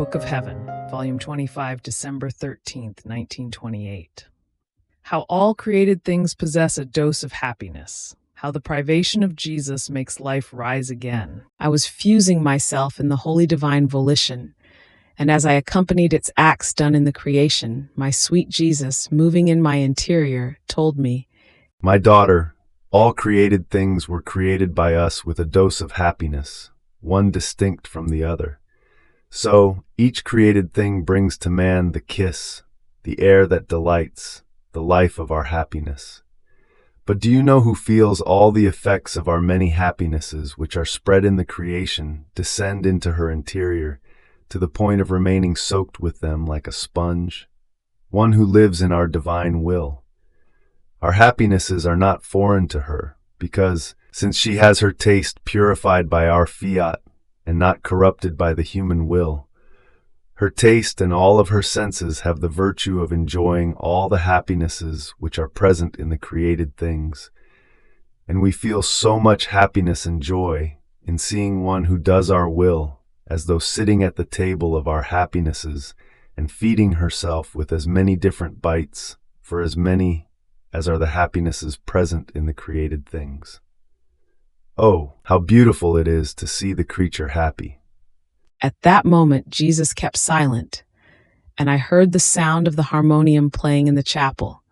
Book of Heaven, Volume 25, December 13th, 1928. How all created things possess a dose of happiness. How the privation of Jesus makes life rise again. I was fusing myself in the holy divine volition, and as I accompanied its acts done in the creation, my sweet Jesus, moving in my interior, told me, "My daughter, all created things were created by us with a dose of happiness, one distinct from the other. So, each created thing brings to man the kiss, the air that delights, the life of our happiness. But do you know who feels all the effects of our many happinesses which are spread in the creation descend into her interior, to the point of remaining soaked with them like a sponge? One who lives in our divine will. Our happinesses are not foreign to her, because, since she has her taste purified by our fiat, and not corrupted by the human will, her taste and all of her senses have the virtue of enjoying all the happinesses which are present in the created things. And we feel so much happiness and joy in seeing one who does our will, as though sitting at the table of our happinesses and feeding herself with as many different bites, for as many as are the happinesses present in the created things. Oh, how beautiful it is to see the creature happy." At that moment, Jesus kept silent, and I heard the sound of the harmonium playing in the chapel.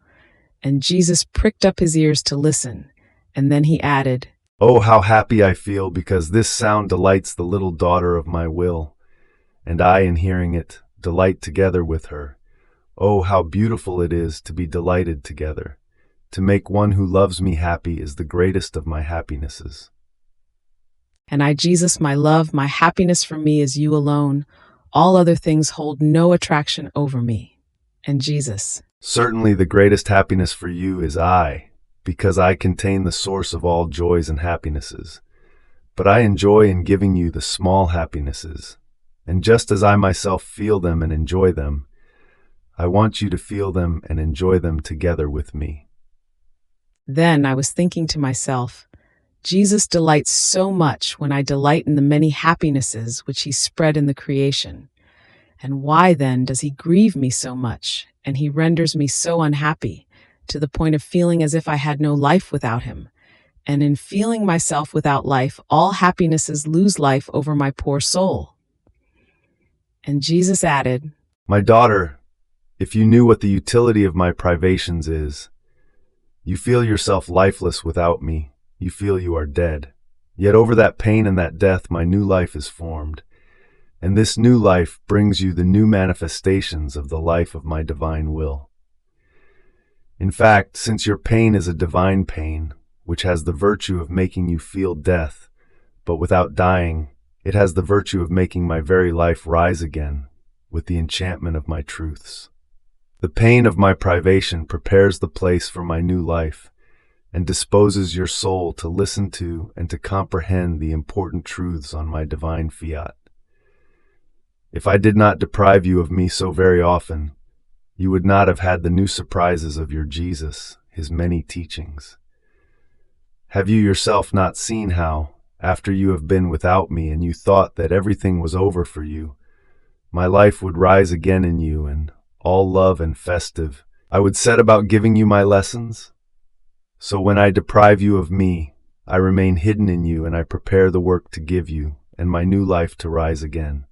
And Jesus pricked up his ears to listen, and then he added, "Oh, how happy I feel because this sound delights the little daughter of my will, and I, in hearing it, delight together with her. Oh, how beautiful it is to be delighted together. To make one who loves me happy is the greatest of my happinesses." And I, Jesus, my love, my happiness for me is you alone. All other things hold no attraction over me. And Jesus, "Certainly the greatest happiness for you is I, because I contain the source of all joys and happinesses. But I enjoy in giving you the small happinesses, and just as I myself feel them and enjoy them, I want you to feel them and enjoy them together with me." Then I was thinking to myself, Jesus delights so much when I delight in the many happinesses which he spread in the creation. And why then does he grieve me so much, and he renders me so unhappy, to the point of feeling as if I had no life without him? And in feeling myself without life, all happinesses lose life over my poor soul. And Jesus added, "My daughter, if you knew what the utility of my privations is, you feel yourself lifeless without me. You feel you are dead. Yet over that pain and that death my new life is formed. And this new life brings you the new manifestations of the life of my divine will. In fact, since your pain is a divine pain, which has the virtue of making you feel death, but without dying, it has the virtue of making my very life rise again with the enchantment of my truths. The pain of my privation prepares the place for my new life, and disposes your soul to listen to and to comprehend the important truths on my divine fiat. If I did not deprive you of me so very often, you would not have had the new surprises of your Jesus, his many teachings. Have you yourself not seen how, after you have been without me and you thought that everything was over for you, my life would rise again in you, and, all love and festive, I would set about giving you my lessons? So when I deprive you of me, I remain hidden in you, and I prepare the work to give you, and my new life to rise again.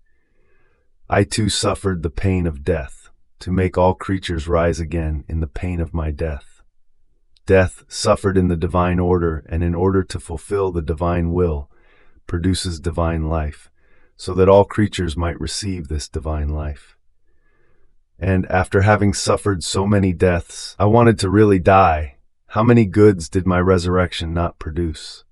I too suffered the pain of death, to make all creatures rise again in the pain of my death. Death, suffered in the divine order, and in order to fulfill the divine will, produces divine life, so that all creatures might receive this divine life. And after having suffered so many deaths, I wanted to really die. How many goods did my resurrection not produce?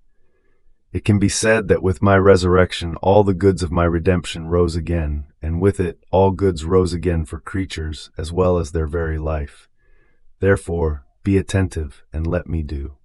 It can be said that with my resurrection all the goods of my redemption rose again, and with it all goods rose again for creatures as well as their very life. Therefore, be attentive and let me do.